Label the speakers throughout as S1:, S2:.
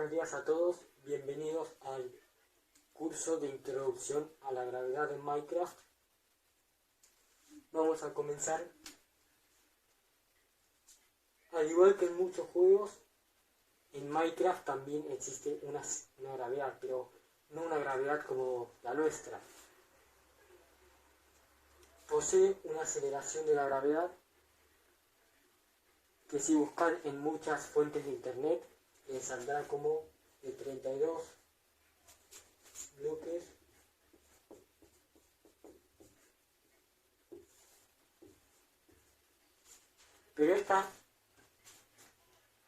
S1: buenos días a todos, bienvenidos al curso de introducción a la gravedad en Minecraft. Vamos a comenzar. Al igual que en muchos juegos, en Minecraft también existe una gravedad, pero no una gravedad como la nuestra. Posee una aceleración de la gravedad que si buscan en muchas fuentes de internet les saldrá como de 32 bloques pero esta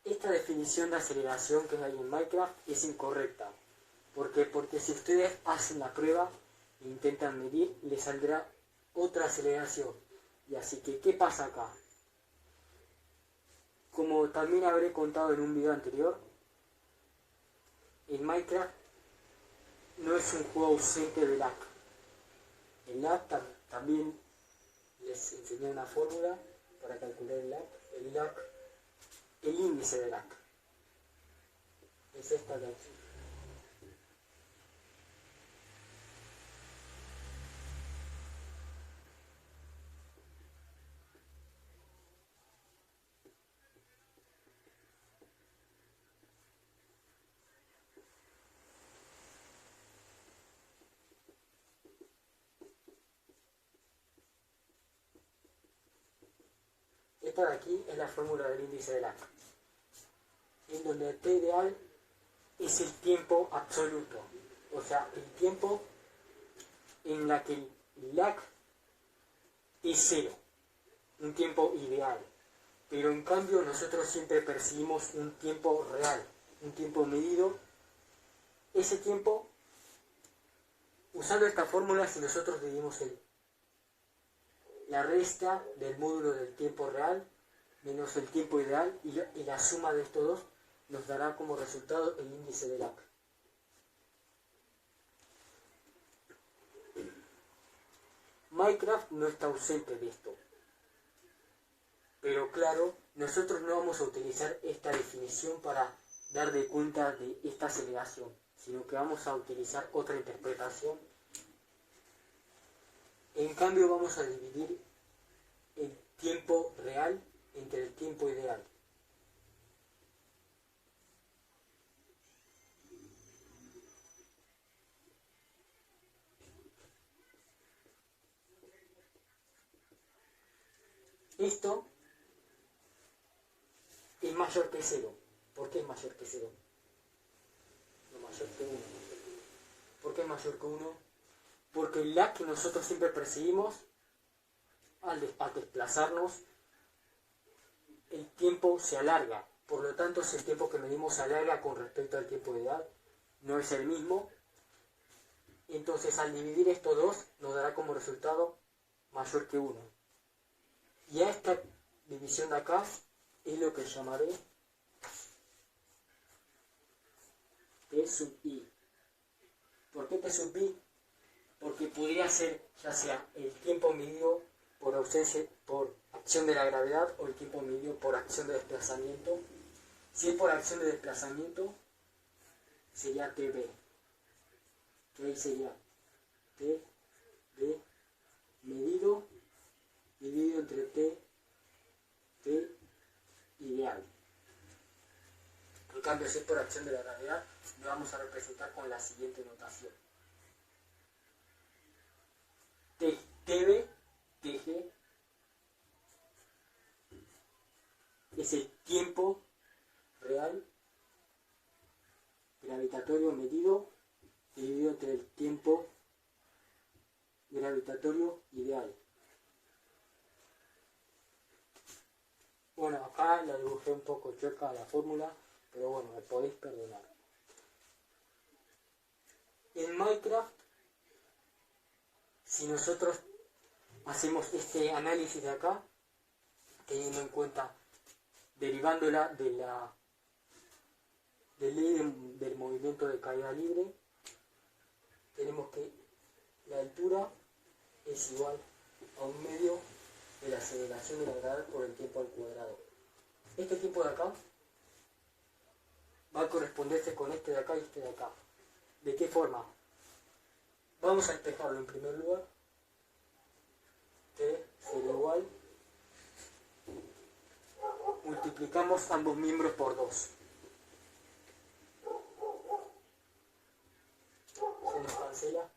S1: definición de aceleración que hay en Minecraft es incorrecta. ¿Por qué? Porque si ustedes hacen la prueba e intentan medir, les saldrá otra aceleración. Y así que, ¿qué pasa acá? Como también habré contado en un video anterior, en Minecraft no es un juego ausente de lag. El lag también les enseñé una fórmula para calcular el lag. El índice de lag es esta de aquí. Esta de aquí es la fórmula del índice de lag, en donde el t ideal es el tiempo absoluto, o sea, el tiempo en la que el lag es cero, un tiempo ideal. Pero en cambio nosotros siempre percibimos un tiempo real, un tiempo medido. Ese tiempo, usando esta fórmula, si nosotros dividimos la resta del módulo del tiempo real menos el tiempo ideal y la suma de estos dos nos dará como resultado el índice de lag. Minecraft no está ausente de esto, pero claro, nosotros no vamos a utilizar esta definición para dar de cuenta de esta aceleración, sino que vamos a utilizar otra interpretación. En cambio vamos a dividir el tiempo real entre el tiempo ideal. Esto es mayor que 0. ¿Por qué es mayor que 0? No, mayor que 1. ¿Por qué es mayor que 1? Porque el lag que nosotros siempre percibimos al desplazarnos, el tiempo se alarga. Por lo tanto, si el tiempo que medimos se alarga con respecto al tiempo ideal, no es el mismo. Entonces, al dividir estos dos, nos dará como resultado mayor que 1. Y a esta división de acá es lo que llamaré T sub I. ¿Por qué T sub I? Porque podría ser ya sea el tiempo medido por acción de la gravedad o el tiempo medido por acción de desplazamiento. Si es por acción de desplazamiento, sería TB, que ahí sería TB medido dividido entre T ideal. En cambio, si es por acción de la gravedad, lo vamos a representar con la siguiente notación. TB, TG, es el tiempo real gravitatorio medido dividido entre el tiempo gravitatorio ideal. Bueno, acá la dibujé un poco chueca la fórmula, pero bueno, me podéis perdonar. En Minecraft, si nosotros hacemos este análisis de acá, teniendo en cuenta, derivándola de la ley del movimiento de caída libre, tenemos que la altura es igual a 1/2 de la aceleración de la gravedad por el tiempo al cuadrado. Este tiempo de acá va va a corresponderse con este de acá y este de acá. ¿De qué forma? Vamos a despejarlo en primer lugar. T será igual. Multiplicamos ambos miembros por 2. Se nos cancela.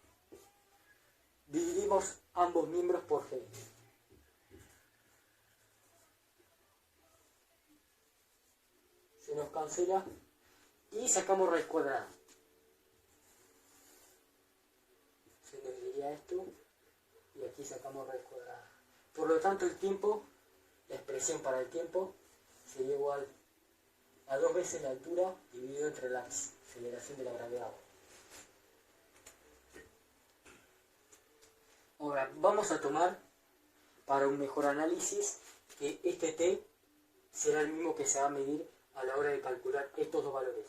S1: Dividimos ambos miembros por G. Se nos cancela. Y sacamos raíz cuadrada. Se nos diría esto. Y aquí sacamos raíz cuadrada. Por lo tanto, el tiempo, la expresión para el tiempo, sería igual a 2 veces la altura dividido entre la aceleración de la gravedad. Ahora, vamos a tomar, para un mejor análisis, que este t será el mismo que se va a medir a la hora de calcular estos dos valores.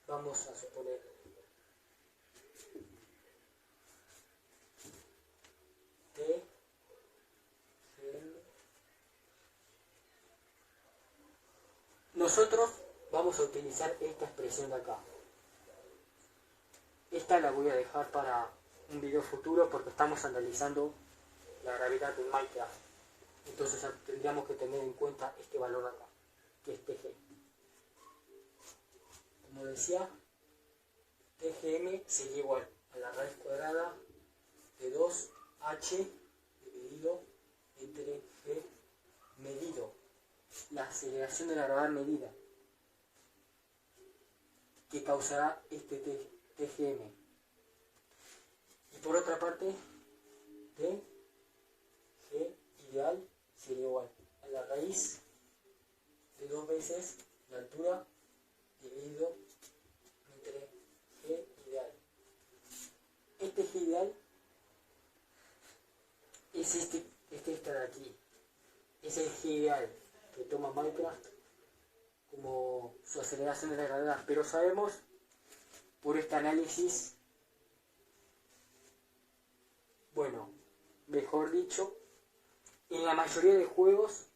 S1: Vamos a suponer t nosotros vamos a utilizar esta expresión de acá. Esta la voy a dejar para un video futuro porque estamos analizando la gravedad de Minecraft. Entonces tendríamos que tener en cuenta este valor de acá, que es TG. Como decía, TGM sería igual a la raíz cuadrada de 2H dividido entre G medido. La aceleración de la gravedad medida que causará este TGM. Y por otra parte, T G ideal sería igual a la raíz de 2 veces la altura dividido entre G ideal. Este G ideal es este de aquí. Es el G ideal que toma Minecraft como su aceleración de la gravedad. Pero sabemos, por este análisis, bueno, mejor dicho, en la mayoría de juegos,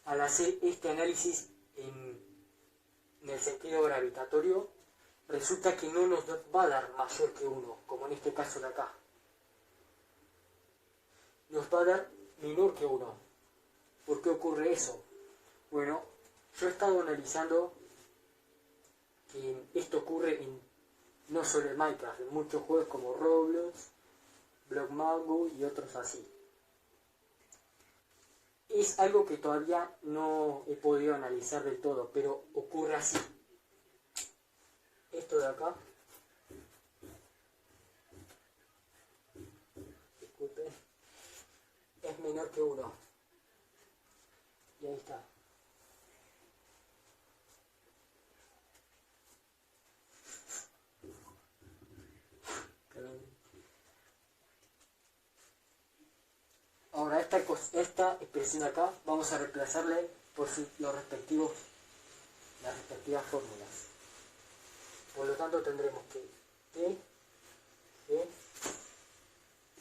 S1: al hacer este análisis en el sentido gravitatorio, resulta que no nos va a dar mayor que 1, como en este caso de acá. Nos va a dar menor que 1. ¿Por qué ocurre eso? Bueno, yo he estado analizando que esto ocurre no solo en Minecraft, en muchos juegos como Roblox, Blockmango y otros así. Es algo que todavía no he podido analizar del todo, pero ocurre así. Esto de acá, disculpen, es menor que 1. Y ahí está. Ahora esta expresión acá vamos a reemplazarle por las respectivas fórmulas. Por lo tanto tendremos que T G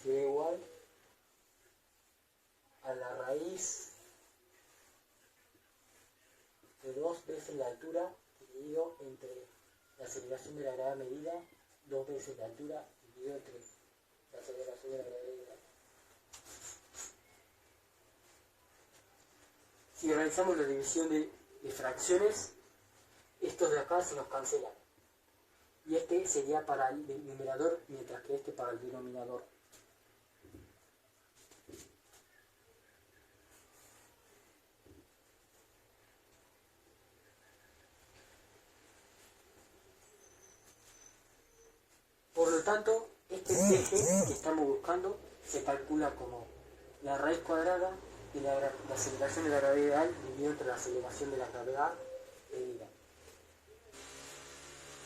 S1: será igual a la raíz de 2 veces la altura dividido entre la aceleración de la gravedad medida, 2 veces la altura dividido entre la aceleración de la gravedad. Si realizamos la división de fracciones, estos de acá se nos cancelan. Y este sería para el numerador, mientras que este para el denominador. Por lo tanto, este TG que estamos buscando se calcula como la raíz cuadrada de la aceleración de la gravedad dividido entre la aceleración de la gravedad medida.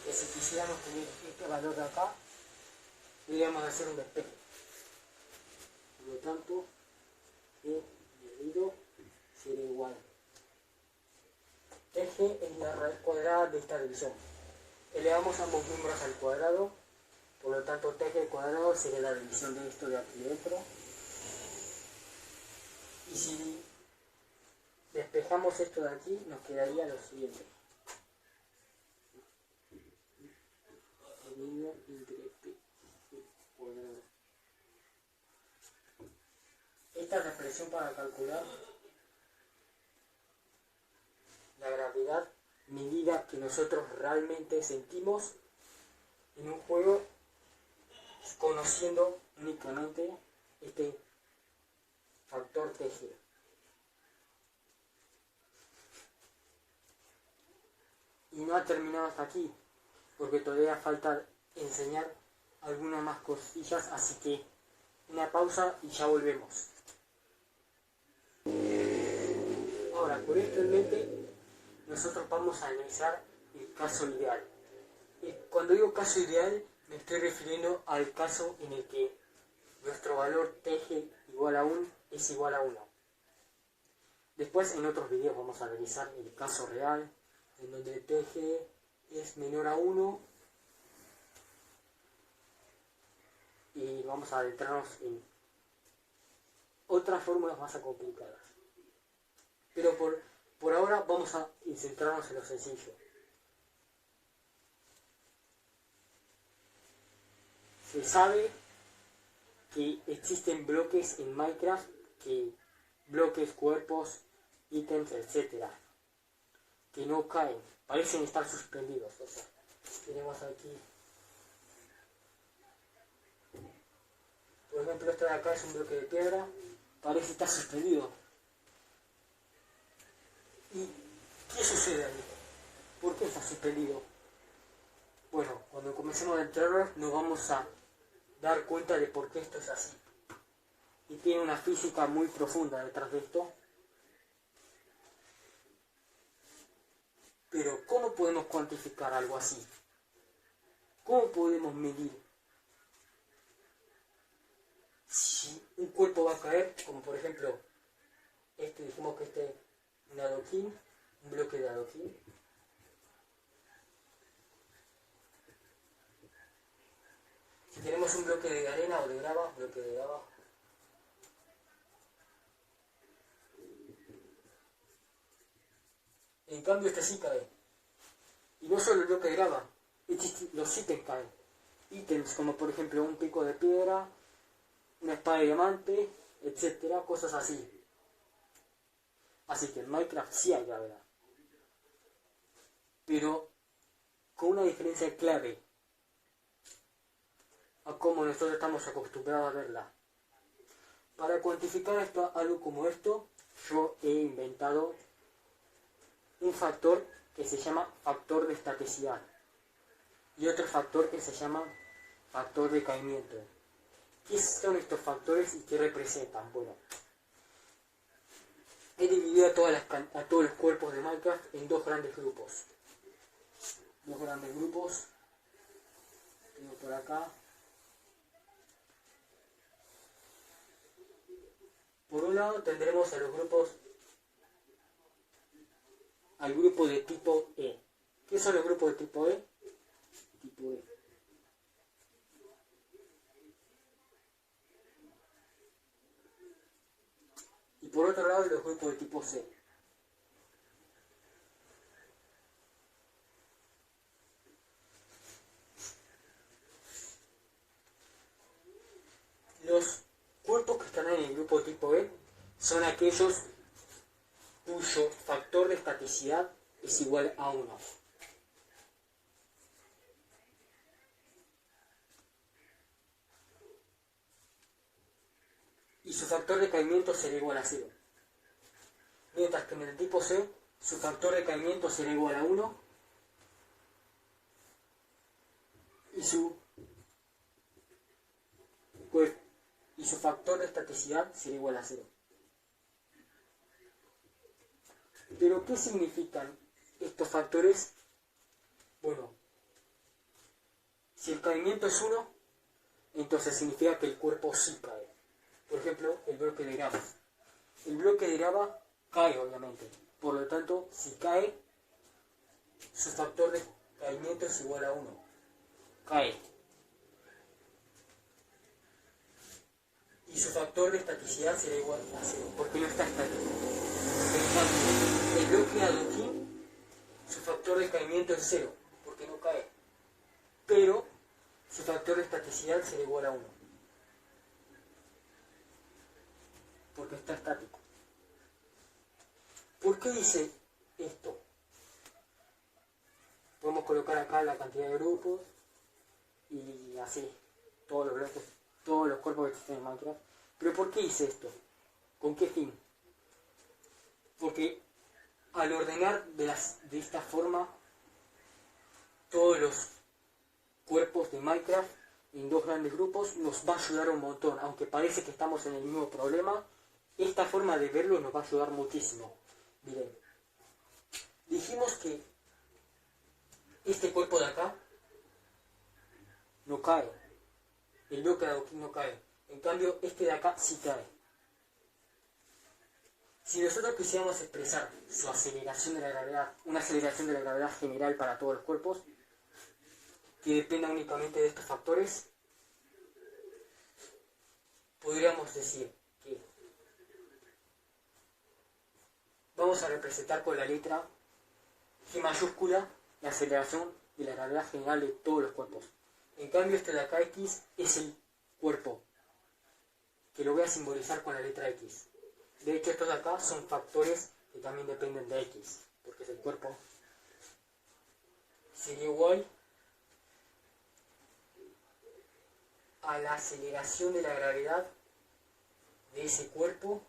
S1: Que si quisiéramos tener este valor de acá, deberíamos hacer un despeje. Por lo tanto, G medido será igual. G es la raíz cuadrada de esta división. Elevamos ambos miembros al cuadrado, por lo tanto TG al cuadrado sería la división de esto de aquí dentro. Y si dejamos esto de aquí, nos quedaría lo siguiente. Esta es la expresión para calcular la gravedad medida que nosotros realmente sentimos en un juego, conociendo únicamente este factor TG. Y no ha terminado hasta aquí, porque todavía falta enseñar algunas más cosillas, así que una pausa y ya volvemos. Ahora, con esto en mente, nosotros vamos a analizar el caso ideal. Y cuando digo caso ideal, me estoy refiriendo al caso en el que nuestro valor TG igual a 1 es igual a 1. Después, en otros videos, vamos a analizar el caso real, en donde TG es menor a 1 y vamos a adentrarnos en otras fórmulas más complicadas. Pero por ahora vamos a centrarnos en lo sencillo. Se sabe que existen bloques en Minecraft, bloques, cuerpos, ítems, etc., que no caen, parecen estar suspendidos. O sea, tenemos aquí, por ejemplo, este de acá es un bloque de piedra, parece estar suspendido. ¿Y qué sucede ahí? ¿Por qué está suspendido? Bueno, cuando comencemos a entrar nos vamos a dar cuenta de por qué esto es así. Y tiene una física muy profunda detrás de esto. Pero ¿cómo podemos cuantificar algo así? ¿Cómo podemos medir si un cuerpo va a caer? Como por ejemplo, dijimos que este es un adoquín, un bloque de adoquín. Si tenemos un bloque de arena o de grava, bloque de grava. En cambio este sí cae. Y no solo el bloque de grava, los ítems caen. Ítems como por ejemplo un pico de piedra, una espada de diamante, etcétera, cosas así. Así que en Minecraft sí hay gravedad. Pero con una diferencia clave a cómo nosotros estamos acostumbrados a verla. Para cuantificar algo como esto, yo he inventado un factor que se llama factor de estaticidad y otro factor que se llama factor de caimiento. ¿Qué son estos factores y qué representan? Bueno, he dividido a todos los cuerpos de Minecraft en dos grandes grupos. Tengo por acá. Por un lado tendremos al grupo de tipo E. ¿Qué son los grupos de tipo E? Tipo E. Y por otro lado los grupos de tipo C. Los cuerpos que están en el grupo tipo E son aquellos cuyo factor de estaticidad es igual a 1. Y su factor de caimiento será igual a 0. Mientras que en el tipo C, su factor de caimiento será igual a 1 y su factor de estaticidad será igual a 0. ¿Pero qué significan estos factores? Bueno, si el caimiento es 1, entonces significa que el cuerpo sí cae. Por ejemplo, el bloque de grava. El bloque de grava cae, obviamente. Por lo tanto, si cae, su factor de caimiento es igual a 1. Cae. Y su factor de estaticidad será igual a 0, porque no está estático. bloque de adoquín, su factor de caimiento es 0, porque no cae. Pero su factor de estaticidad será igual a 1, porque está estático. ¿Por qué dice esto? Podemos colocar acá la cantidad de grupos y así, todos los bloques, todos los cuerpos que existen en Minecraft. Pero ¿por qué hice esto? ¿Con qué fin? Porque al ordenar de esta forma todos los cuerpos de Minecraft en dos grandes grupos nos va a ayudar un montón. Aunque parece que estamos en el mismo problema, esta forma de verlo nos va a ayudar muchísimo. Miren, dijimos que este cuerpo de acá no cae, el bloque de adoquín no cae, en cambio este de acá sí cae. Si nosotros quisiéramos expresar su aceleración de la gravedad, una aceleración de la gravedad general para todos los cuerpos, que dependa únicamente de estos factores, podríamos decir que vamos a representar con la letra G mayúscula la aceleración de la gravedad general de todos los cuerpos. En cambio este de acá X es el cuerpo, que lo voy a simbolizar con la letra X. De hecho estos de acá son factores que también dependen de X, porque es el cuerpo. Sería igual a la aceleración de la gravedad de ese cuerpo,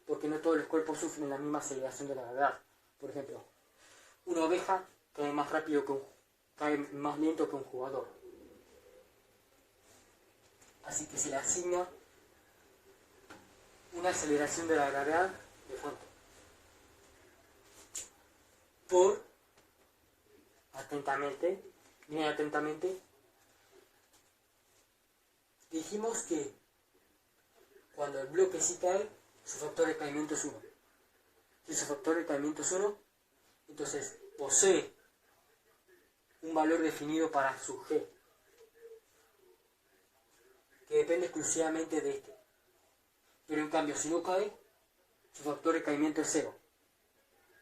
S1: porque no todos los cuerpos sufren la misma aceleración de la gravedad. Por ejemplo, una oveja cae más rápido cae más lento que un jugador. Así que se le asigna una aceleración de la gravedad de fuente. Por, atentamente, miren atentamente, dijimos que cuando el bloque sí cae, su factor de caimiento es 1. Si su factor de caimiento es 1, entonces posee un valor definido para su G, que depende exclusivamente de este. Pero en cambio, si no cae, su factor de caimiento es 0.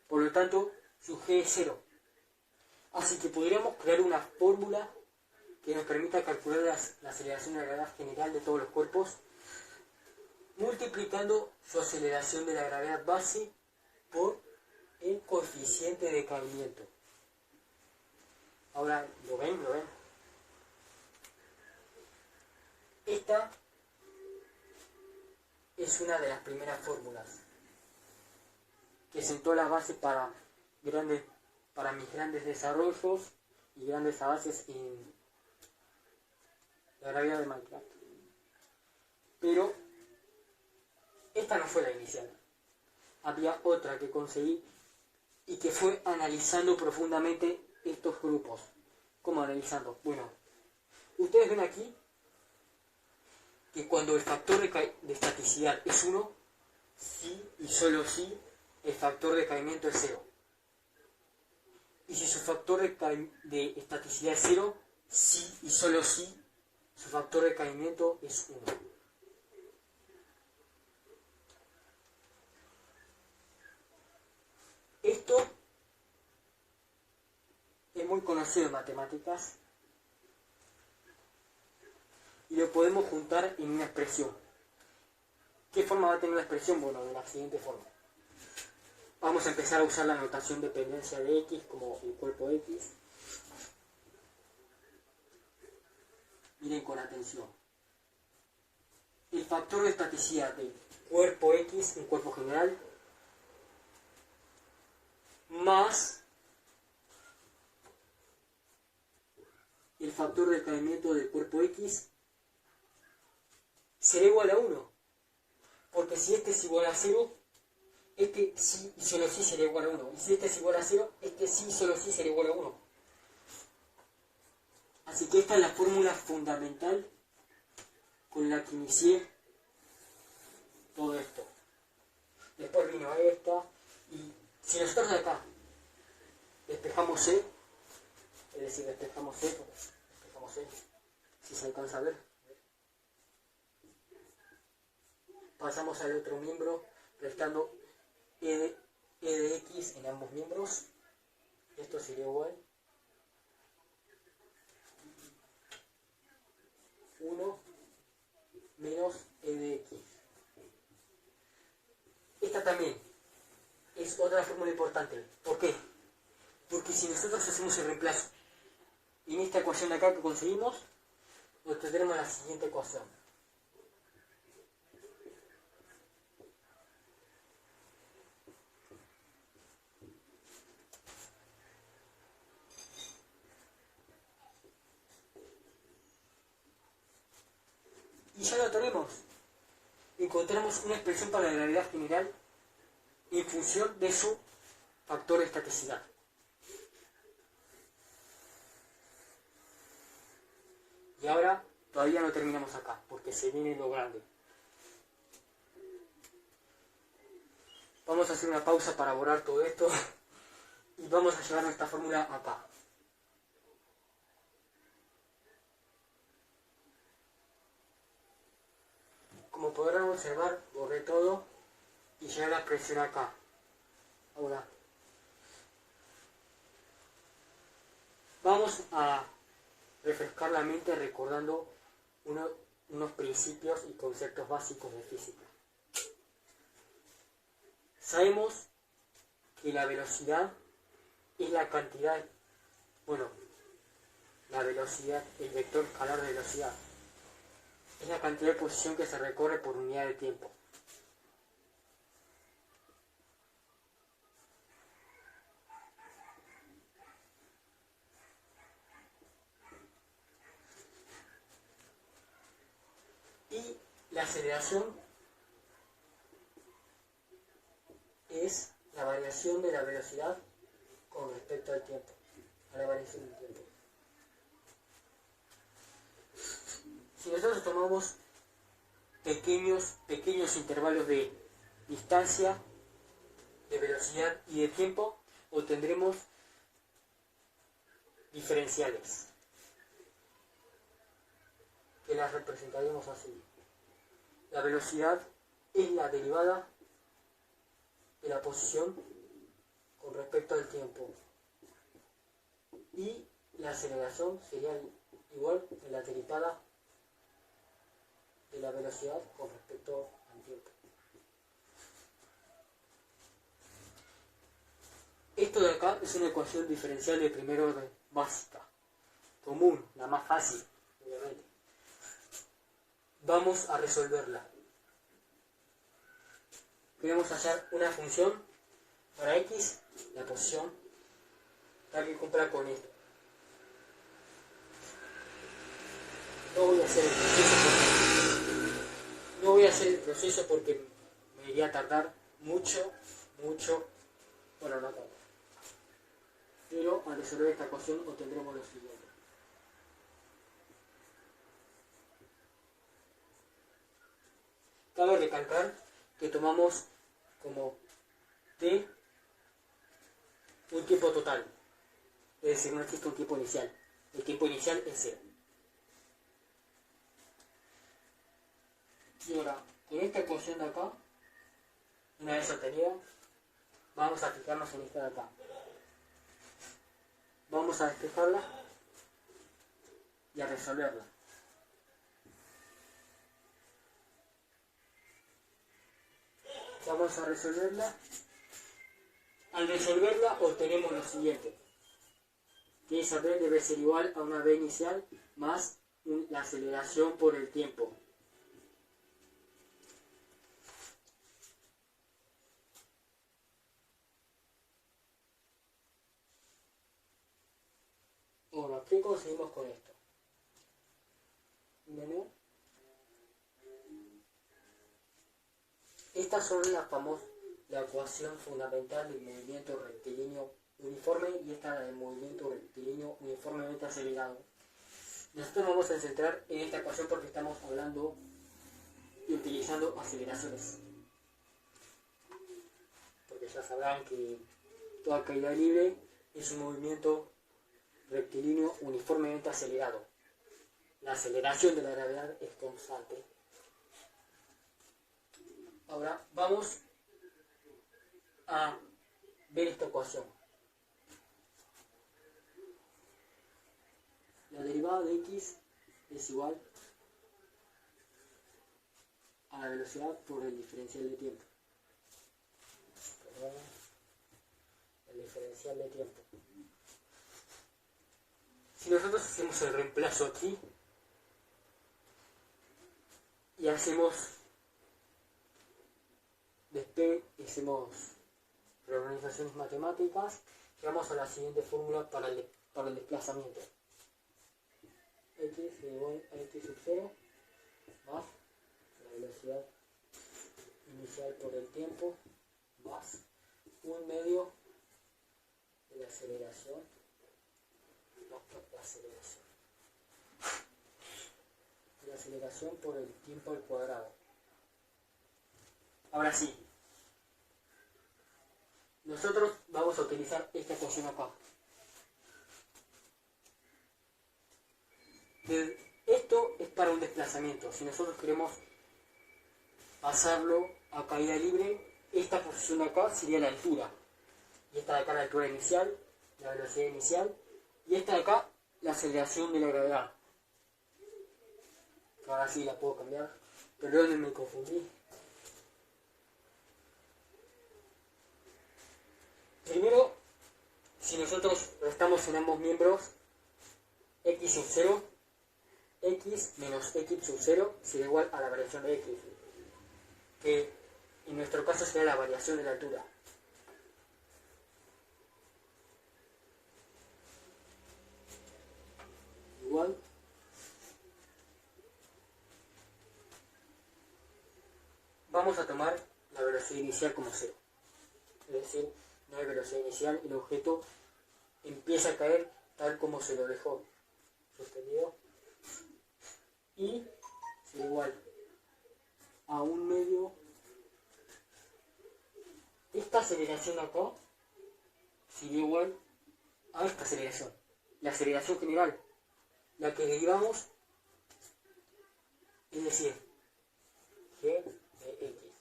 S1: Por lo tanto, su G es 0. Así que podríamos crear una fórmula que nos permita calcular la aceleración de la gravedad general de todos los cuerpos, multiplicando su aceleración de la gravedad base por el coeficiente de caimiento. Ahora, ¿lo ven? ¿Lo ven? Esta es una de las primeras fórmulas que sentó las bases para mis grandes desarrollos y grandes avances en la gravedad de Minecraft. Pero esta no fue la inicial. Había otra que conseguí y que fue analizando profundamente estos grupos. ¿Cómo analizando? Bueno, ustedes ven aquí que cuando el factor de estaticidad es 1, sí y solo sí, el factor de caimiento es 0. Y si su factor de estaticidad es 0, sí y solo sí, su factor de caimiento es 1. Esto es muy conocido en matemáticas y lo podemos juntar en una expresión. ¿Qué forma va a tener la expresión? Bueno, de la siguiente forma. Vamos a empezar a usar la notación dependencia de X como el cuerpo X. Miren con atención. El factor de estaticidad del cuerpo X, un cuerpo general, más el factor de caimiento del cuerpo X será igual a 1. Porque si este es igual a 0, este sí y solo sí será igual a 1. Y si este es igual a 0, este sí y solo sí será igual a 1. Así que esta es la fórmula fundamental con la que inicié todo esto. Después vino esta. Y si nosotros de acá despejamos C, es decir, despejamos C, si se alcanza a ver, pasamos al otro miembro, restando e de x en ambos miembros. Esto sería igual 1 menos e de x. Esta también es otra fórmula importante. ¿Por qué? Porque si nosotros hacemos el reemplazo en esta ecuación de acá que conseguimos, obtendremos la siguiente ecuación. Y ya lo tenemos. Encontramos una expresión para la gravedad general en función de su factor de estaticidad. Y ahora todavía no terminamos acá, porque se viene lo grande. Vamos a hacer una pausa para borrar todo esto y vamos a llevar nuestra fórmula acá. Como podrán observar, borré todo y llevé la expresión acá. Ahora, vamos a refrescar la mente recordando unos principios y conceptos básicos de física. Sabemos que la velocidad es la cantidad, la velocidad, el vector escalar de velocidad, es la cantidad de posición que se recorre por unidad de tiempo. Y la aceleración es la variación de la velocidad con respecto al tiempo, a la variación del tiempo. Si nosotros tomamos pequeños intervalos de distancia, de velocidad y de tiempo, obtendremos diferenciales, que las representaremos así. La velocidad es la derivada de la posición con respecto al tiempo. Y la aceleración sería igual a la derivada de la velocidad con respecto al tiempo. Esto de acá es una ecuación diferencial de primer orden básica, común, la más fácil, obviamente. Vamos a resolverla. Queremos hallar una función para x, la posición, la que cumpla con esto. No voy a hacer el proceso porque me iría a tardar mucho, bueno, no tanto. Pero al resolver esta ecuación obtendremos lo siguiente. Cabe recalcar que tomamos como t un tiempo total, es decir, no existe un tiempo inicial. El tiempo inicial es 0. Y ahora, con esta ecuación de acá, una vez obtenida, vamos a fijarnos en esta de acá. Vamos a despejarla y a resolverla. Vamos a resolverla. Al resolverla obtenemos lo siguiente, que esa b debe ser igual a una b inicial más la aceleración por el tiempo. Bueno, ¿qué conseguimos con esto? Menú. Estas son la ecuación fundamental del movimiento rectilíneo uniforme y esta del movimiento rectilíneo uniformemente acelerado. Nosotros vamos a centrar en esta ecuación porque estamos hablando y utilizando aceleraciones. Porque ya sabrán que toda caída libre es un movimiento rectilíneo uniformemente acelerado. La aceleración de la gravedad es constante. Ahora vamos a ver esta ecuación. La derivada de x es igual a la velocidad por el diferencial de tiempo. Perdón, el diferencial de tiempo. Si nosotros hacemos el reemplazo aquí y hacemos reorganizaciones matemáticas, llegamos a la siguiente fórmula para el desplazamiento. X es igual a x sub 0 más la velocidad inicial por el tiempo más 1/2 de la aceleración más la aceleración por el tiempo al cuadrado. Ahora sí, nosotros vamos a utilizar esta ecuación acá. Esto es para un desplazamiento. Si nosotros queremos pasarlo a caída libre, esta posición de acá sería la altura. Y esta de acá la altura inicial, la velocidad inicial. Y esta de acá la aceleración de la gravedad. Ahora sí la puedo cambiar. Perdón, me confundí. Primero, si nosotros restamos en ambos miembros x sub 0, x menos x sub 0 será igual a la variación de x, que en nuestro caso será la variación de la altura. Igual vamos a tomar la velocidad inicial como 0. Es decir, no hay velocidad inicial, el objeto empieza a caer tal como se lo dejó sostenido y será igual a 1/2. Esta aceleración acá sería igual a esta aceleración, la aceleración general, la que derivamos, es decir, g de x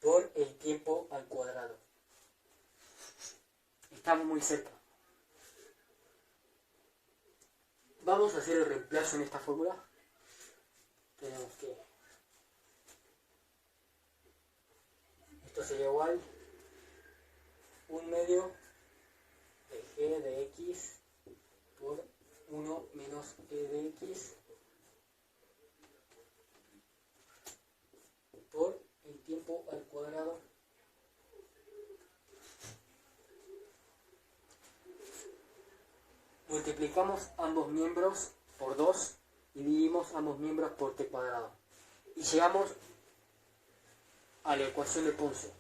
S1: por el tiempo al cuadrado. Estamos muy cerca. Vamos a hacer el reemplazo en esta fórmula. Tenemos que esto sería igual 1/2 de g de x por 1 menos e de x por el tiempo al cuadrado multiplicamos ambos miembros por 2 y dividimos ambos miembros por t cuadrado y llegamos a la ecuación de Ponce.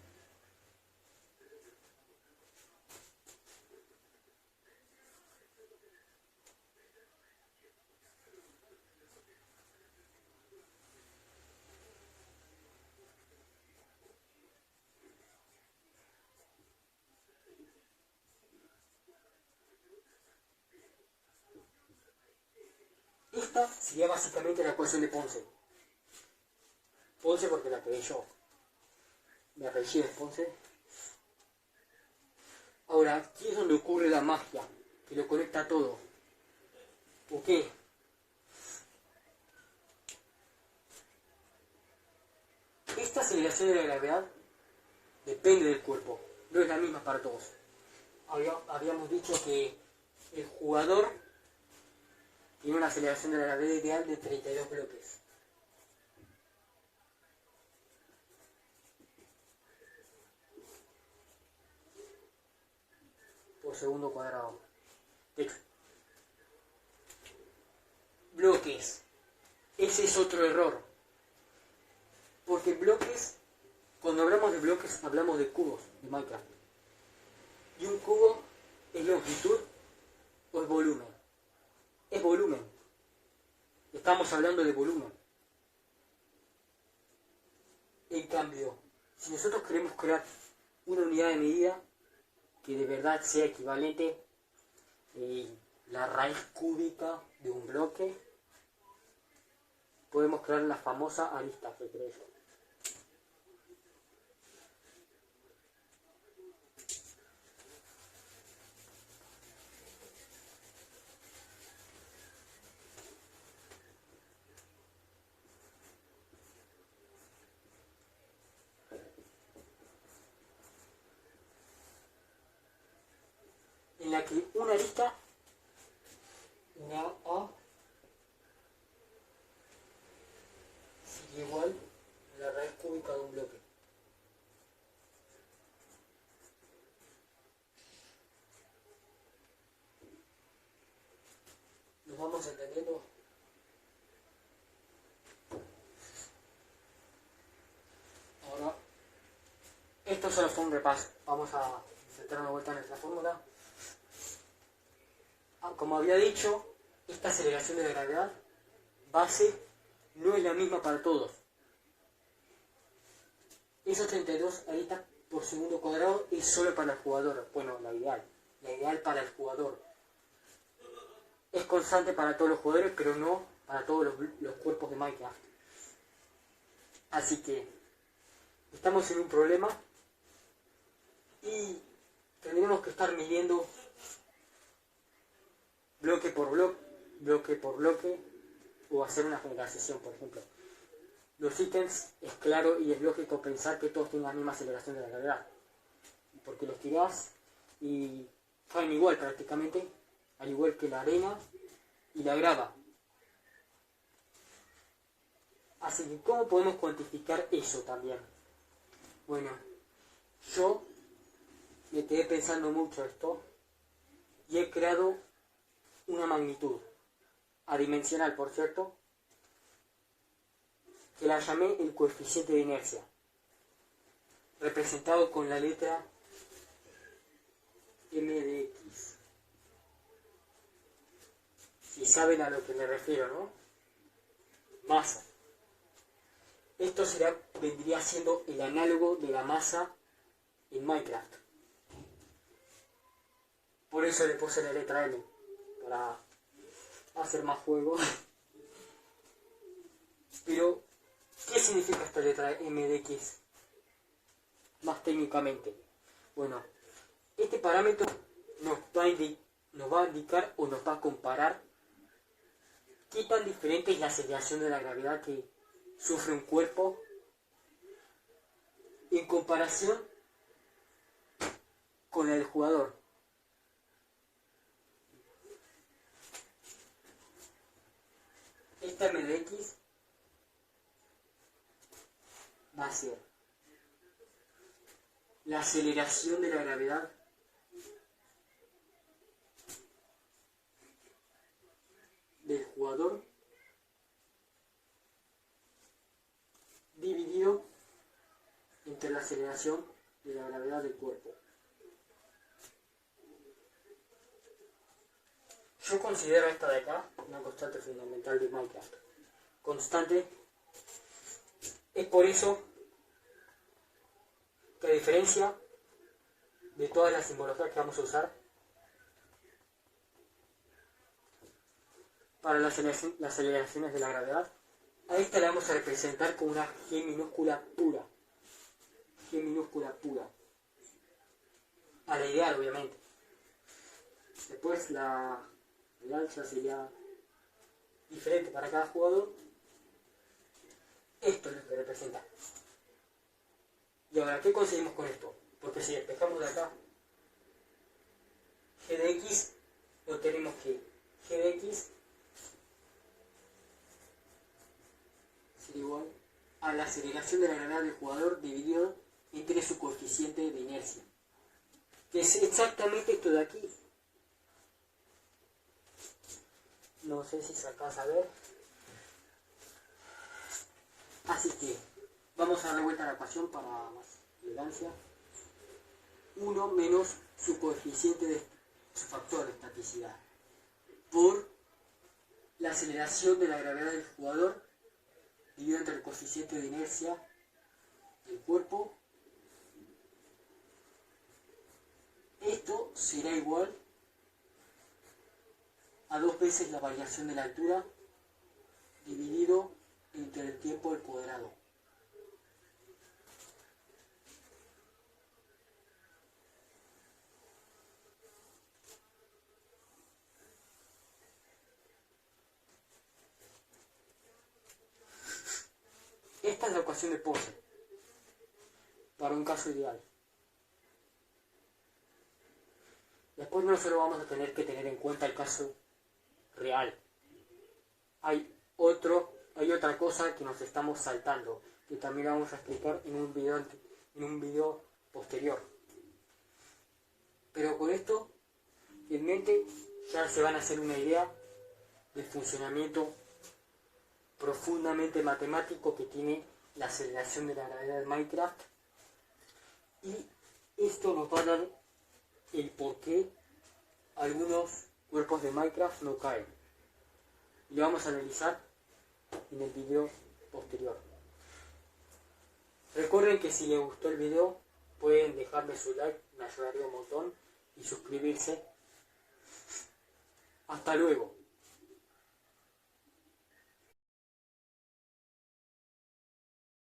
S1: Esta sería básicamente la ecuación de Ponce. Ponce porque la creé yo. Mi apellido es Ponce. Ahora, aquí es donde ocurre la magia, que lo conecta todo. ¿Por qué? Esta aceleración de la gravedad depende del cuerpo, no es la misma para todos. Habíamos dicho que el jugador tiene una aceleración de la gravedad ideal de 32 bloques. Por segundo cuadrado. Bloques. Ese es otro error. Porque bloques, cuando hablamos de bloques, hablamos de cubos de Minecraft. Y un cubo es longitud o es volumen. Es volumen. Estamos hablando de volumen. En cambio, si nosotros queremos crear una unidad de medida que de verdad sea equivalente a la raíz cúbica de un bloque, podemos crear la famosa arista que creo yo. la que una arista, una A, sería igual a la raíz cúbica de un bloque. ¿Nos vamos entendiendo? Ahora, esto solo fue un repaso. Vamos a centrar una vuelta en nuestra fórmula. Como había dicho, esta aceleración de la gravedad base no es la misma para todos. Esos 32 aristas por segundo cuadrado es solo para el jugador. Bueno, la ideal para el jugador. Es constante para todos los jugadores, pero no para todos los cuerpos de Minecraft. Así que estamos en un problema y tendremos que estar midiendo bloque por bloque, o hacer una generalización, por ejemplo. Los ítems es claro y es lógico pensar que todos tienen la misma aceleración de la gravedad, porque los tirás y caen igual prácticamente, al igual que la arena y la grava. Así que, ¿cómo podemos cuantificar eso también? Bueno, yo me quedé pensando mucho esto y he creado una magnitud adimensional, por cierto, que la llamé el coeficiente de inercia, representado con la letra m de x. Si saben a lo que me refiero, ¿no? Masa. Esto vendría siendo el análogo de la masa en Minecraft. Por eso le puse la letra M, para hacer más juego. Pero, ¿qué significa esta letra M de X? Más técnicamente. Bueno, este parámetro nos va a indicar o nos va a comparar qué tan diferente es la aceleración de la gravedad que sufre un cuerpo en comparación con el jugador. Esta M de X va a ser la aceleración de la gravedad del jugador dividido entre la aceleración de la gravedad del cuerpo. Yo considero esta de acá una constante fundamental de Minecraft. Constante es por eso que, a diferencia de todas las simbologías que vamos a usar para las aceleraciones de la gravedad, a esta la vamos a representar con una G minúscula pura. G minúscula pura. A la ideal, obviamente. Después la real ya sería diferente para cada jugador. Esto es lo que representa. Y ahora, ¿qué conseguimos con esto? Porque si despejamos de acá G de X, obtenemos que G de X sería igual a la aceleración de la gravedad del jugador dividido entre su coeficiente de inercia, que es exactamente esto de aquí. No sé si se alcanza a ver. Así que vamos a darle vuelta a la ecuación para más elegancia. 1 menos su coeficiente de su factor de estaticidad por la aceleración de la gravedad del jugador dividido entre el coeficiente de inercia del cuerpo. Esto será igual a 2 veces la variación de la altura dividido entre el tiempo al cuadrado. Esta es la ecuación de Poisson para un caso ideal. Después no solo vamos a tener que tener en cuenta el caso real. Hay otra cosa que nos estamos saltando, que también vamos a explicar en un video posterior. Pero con esto en mente ya se van a hacer una idea del funcionamiento profundamente matemático que tiene la aceleración de la gravedad de Minecraft, y esto nos va a dar el por qué algunos cuerpos de Minecraft no caen. Y lo vamos a analizar en el video posterior. Recuerden que si les gustó el video pueden dejarme su like, me ayudaría un montón, y suscribirse. Hasta luego.